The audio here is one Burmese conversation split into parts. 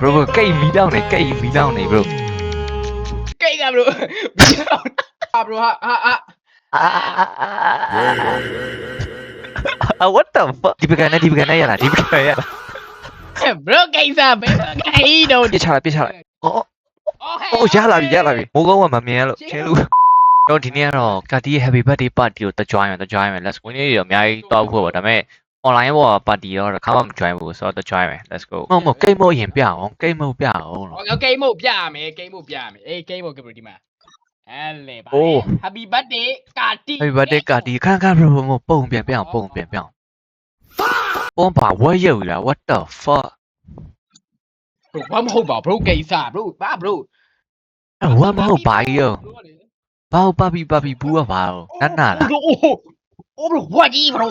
bro ကိတ်မီတောင်းနေကိတ်မီတောင်းနေ bro ကိတ်က bro မီတောင်းဟာ bro ဟာwhat the fuck ဒီပကံနဲ့ရလားဒီပကံရလား bro ကိတ်စားဘယ်ကိတ်တော့ ပြချလိုက်အော်ရလာပြီမိုးကုန်းကမမြင်လို့ချင်းလူတော့ဒီနေ့ကတော့ကာတီရဲ့ happy birthday party ကိုတကြွိုင်းမယ် let's go နေ့ရောအများကြီးတောက်ဖို့ပါဒါပေမဲ့ online ပေါ် party တော့တစ်ခါမှမ join ဘူးဆိုတော့တကြွိုင်းမယ် let's go မဟုတ်ကိတ်မို့ရင်ပြအောင်ကိတ်မို့ပြအောင် ကိတ်မို့ပြမယ်အေးကိတ်မို့က bro ဒီမှာအဲ့လေပါ happy birthday ကာတီ happy birthday ကာတီခဏ bro ပုံပြန်ပြအောင်ပုံပါဝဲရုပ်လား what the fuck bro ဘာမဟုတ်ပါ bro ကိတ်စား bro ဘာ bro ဝမ်းမဟုတ်ပါကြီးရောဘာဟုတ်ပါပြီဘူးကဘာလို့နတ်နာလား oh bro ဝါကြီး bro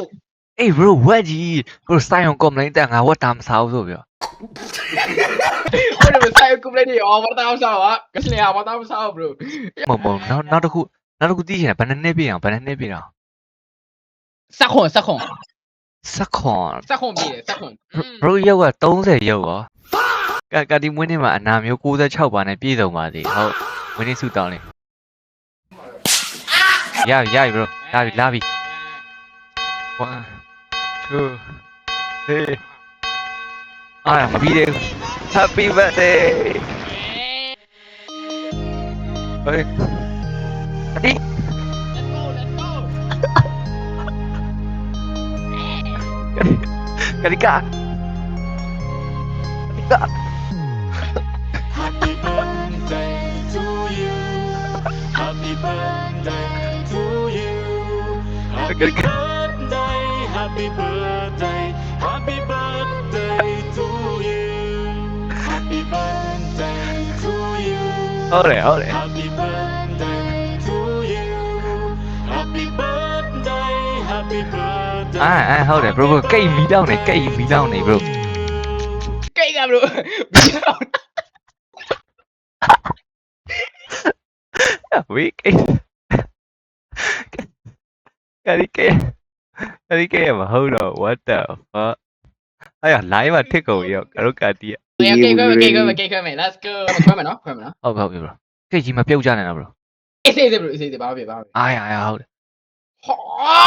အေး bro ဝက်ကြီး bro ဆိုင်အောင် complain တက်ငါဝက်တာမစားဘူးဆိုပြော ဟုတ်တယ်ဆိုင် complain နေအော်မတော်စားပါကစလေဟာမတော်စား bro မနောက်တစ်ခုတီးချင်တယ်ဘယ်နှစ်ပြည့်အောင်စက်ခွန် စက်ခွန် ပြေတယ်စက်ခွန် bro ရုပ်က30ရုပ်ရောကာတီမွေးနေ့မှာအနာမျိုး66ပါနဲ့ပြည့်စုံပါစေဟုတ်မွေးနေ့ဆုတောင်းလေးရပြီ bro လာပြီ 1 2 3အားမပြီးသေးဘူး happy birthday ဟေးအတီ let's go Kadika. Happy birthday to you. Happy birthday to you. Happy birthday, happy birthday, happy birthday to you. Happy birthday to you. Hold it. Happy birthday to you. Happy birthday, happy birthday. Hold it, bro. ကိတ်မီတောင်းနေ bro. ကိတ်က bro မီတောင်း Wait. Kadika မဟုတ်တော့ what the fuck အဲ့ live မှာထစ်ကုန်ရောကတော့ကာတီး okay ခွဲမယ် let's go ခွဲမယ်နော် ဟုတ် bro ကိတ်ကြီးမပြုတ်ကြနဲ့နော် bro အေးစေး bro အေးစေးဘာဖြစ် အားရဟုတ်တယ် ဟာ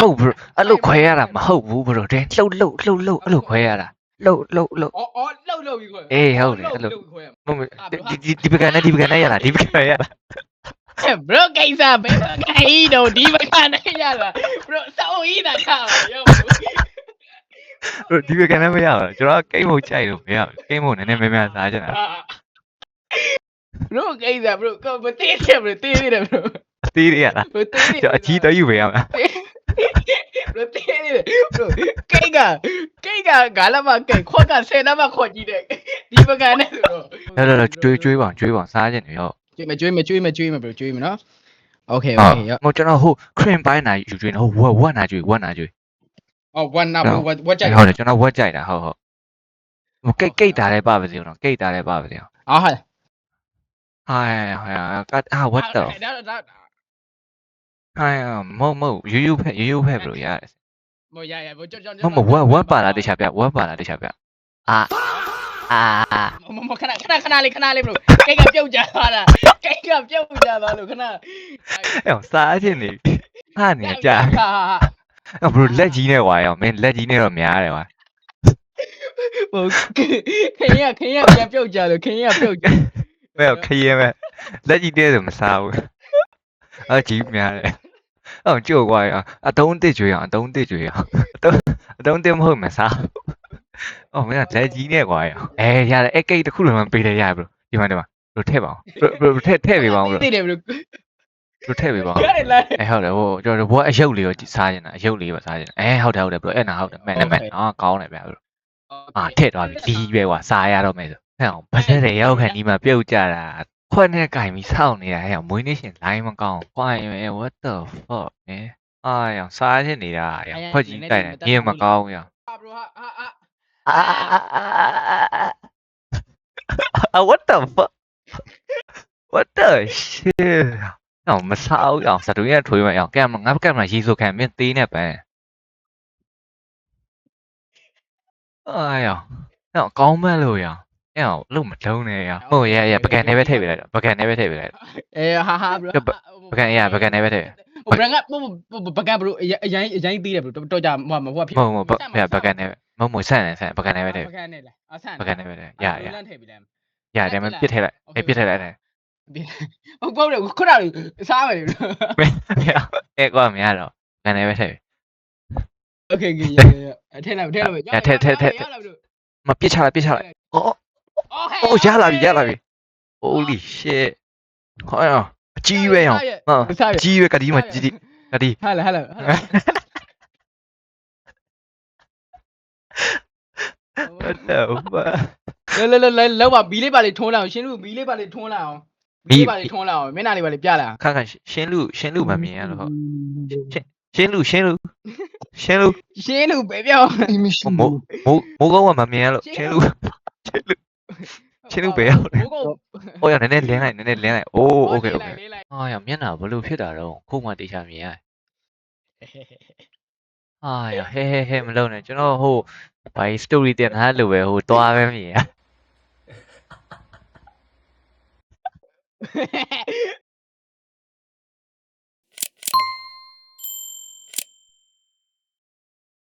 ဟုတ် bro အဲ့လိုခွဲရတာမဟုတ်ဘူး bro တဲ့လှုပ်အဲ့လိုခွဲရတာလှုပ် အော်လှုပ်ပြီးခွဲ အေးဟုတ်တယ်အဲ့လို ခွဲ မဒီပကံနဲ့ရလားဒီပကံရလား bro ကိတ်စားဘယ်ကိတ်တော့ဒီဘကနဲ့ရလား bro စောင်းဤတာခါရော bro ဒီပကံနဲ့မရဘူးကျွန်တော်ကိတ်မို့ကြိုက်လို့မရဘူးကိတ်မို့နည်းနည်းများစားချင်တာ bro ကိတ်စား bro ကမသေးတယ် bro သေးတယ် bro သေးရလား bro သေးတယ် ကျွန်တော်အကြီးတော့ယူပေးရမှာ bro သေးတယ် bro ကိတ်ကဂါလမကိတ်ခွက်က10နံပါတ်ခွက်ကြီးတဲ့ဒီဘကနဲ့ဆိုတော့ လောကျွေးပါစားချင်တယ်ရော ကျွေးမယ် bro ကျွေးမယ်နော် okay မဟုတ်ကျွန်တော်ဟို cream ပိုင်းနာယူကျွေးနော်ဟိုဝက်နာကျွေး oh one now bro what ကြိုက် ဟုတ်တယ်ကျွန်တော်ဝက်ကြိုက်တာဟုတ်ဟိုကိတ်တာလည်းပါပါစေနော်ကိတ်တာလည်းပါပါစေ အော်ဟာ what the မဟုတ်ယူဖက်ဘလို့ရတယ် မရကျွန်တော် မဟုတ်ဝက်ပါလားတခြားပြအာ မခဏလေး bro ကိတ်ကပြုတ်ကြသွားတာလို့ခဏ အဲ့စားချင်နေဟာနေကြာ ဘလို့လက်ကြီးနဲ့ဝါရောမင်းလက်ကြီးနဲ့တော့များတယ်ဝါ ဟိုခင်ရပြန်ပြုတ်ကြလို့ခင်ရပြုတ်ကြ မဲခရဲမဲလက်ကြီးတဲ့ဆိုမစားဘူးအကြီးများတယ်အော်ကြို့ကွာအတုံးတစ်ကြွေးအောင်အတုံးတစ်မဟုတ်မစားအော်မင်းလက်ကြီးနဲ့ကွာရောရတယ်အဲ့ကိတ်တစ်ခုလုံးမပေးတယ်ရဘလို့ဒီမှာလို့ထည့်ပါအောင်ဘလို့ထည့်ပေးပါအောင်ဘလို့ သိတယ် bro လို့ထည့်ပေးပါအောင် ရတယ်လား ဟုတ်တယ်ဟိုကျွန်တော်ဘွားအယုတ်လေးကိုစားကျင်တာအယုတ်လေးပါစားကျင်ဟုတ်တယ်ဘလို့အဲ့နာဟုတ်တယ်မဲ့ကောင်းတယ်ဗျာဘလို့ထည့်သွားပြီဒီပဲကွာစားရတော့မယ်ဆိုဟဲ့အောင်ဗတ်တဲ့ရောက်ခံဒီမှာပြုတ်ကြတာခွက်နဲ့ကင်ပြီးစောင့်နေတာဟဲ့မွေးနေ့ရှင်လိုင်းမကောင်းခွိုင်းမဲ what the fuck အားရစားချင်နေတာရခွက်ကြီးတိုက်နေညမကောင်းရ bro what the fuck what the shit အောင်မစားအောင်စတူရထွေးမအောင်ကဲငါကဲမရေးဆိုခံမင်းသေးနေပန်းအားရကောင်းမဲ့လို့ရ အဲ့အောင်လို့မလုံးနဲ့ရဟုတ်ရပကံနဲ့ပဲထည့်ပေးလိုက်တော့ပကံနဲ့ပဲထည့်ပေးလိုက် ဟာဟာ bro ပကံပကံနဲ့ပဲထည့် ဘရန်ကပကံ bro အရင်သေးတယ် bro တော်ကြဟိုဖြစ် မဟုတ်ပကံနဲ့မဟုတ်ဆန့်နေဆန့်ပကံနဲ့ပဲထည့် ပကံနဲ့လားအဆန် ပကံနဲ့ပဲထည့်ရ လမ်းထည့်ပြီးလိုက် ရတယ်မပြစ်ထည့်လိုက်အဲ့ပြစ်ထည့်လိုက်တယ် ဟုတ်တယ်ခုနကစားမယ် bro အဲ့ကွာမရတော့ပကံနဲ့ပဲထည့် okay okay ထည့်လိုက်ရလား မပြစ်ချလိုက်အော်ရလာပြီ holy shit ဟောအကြီးပဲအောင်အကြီးပဲကတိမကြီးကတိ ဟာလား လောက်ပါဘီလေးပါလေးထွန်းလာအောင်ရှင်းလို့ဘီလေးပါလေးထွန်းလာအောင်ဘီလေးပါလေးထွန်းလာအောင်မျက်နှာလေးပါလေးပြလာအောင် ခါရှင်းလူမမြင်ရတော့ဟုတ်ရှင်းလူပဲပြောင်း မိုးကောင်းကမမြင်ရလို့ရှင်းလူပဲရောက်တယ်ဟိုရနည်းနည်းလင်းလိုက်အိုး okay အာရမျက်နှာဘလို့ဖြစ်တာတော့ခုမှတေချာမြင်ရအာရဟဲမလုံးနဲ့ကျွန်တော်ဟိုဘာ story တင်ထားလို့ပဲဟိုတွားပဲမြင်ရ